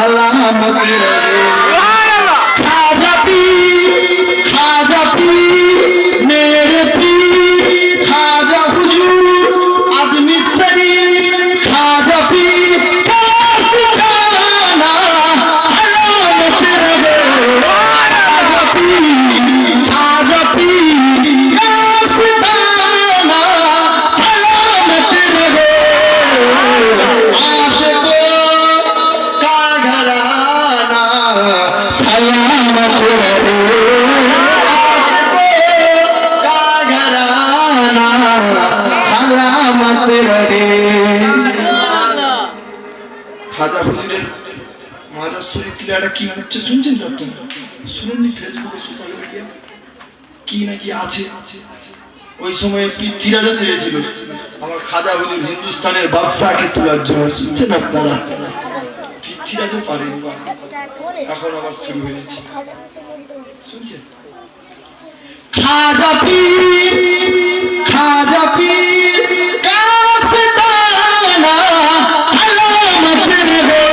सलामत रहे। खाजा पीर मेरे पीर खाजा हुजूर आजमी शरीफ खाजा पीर का सिखाना सलामत रहे। खाजा पीर का सिखाना सलामत रहे। सलामत रहे। सलामत रहे। খাজা হুজুরের মাজার শরীফ টিলাটা কি হচ্ছে শুনছেন তো আপনি? শুনেননি? ফেসবুকে সোশ্যাল মিডিয়া কি নাকি আছে। ওই সময় পৃথ্বীরাজও চেয়েছিল আমার খাজা হুজুর হিন্দুস্তানের বাদশাকে তোলার জন্য। শুনছেন আপনারা? পৃথ্বীরাজও পারেন, এখন আবার শুরু হয়েছে। শুনছেন? খাজা পীর কাসতানা সালামত রহে।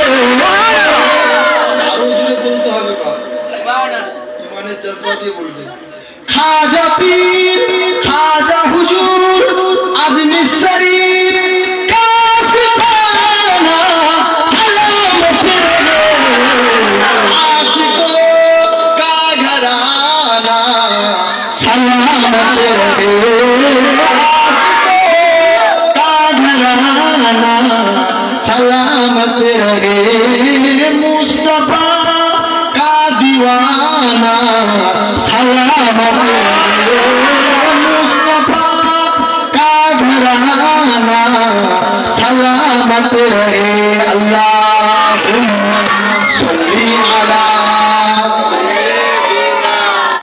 আরো জোরে বলতে হবে বাবা, ইমানের জজবা দিয়ে বলবেন। খাজা পীর খাজা হুজুর আজমি শরীফ কাসতানা সালামত রহে। आशिकों का घराना सलामत रहे। का घराना सलामत रहे। मुस्तफा का दीवाना सलामत रहे। मुस्तफा का घराना सलामत रहे। अल्लाह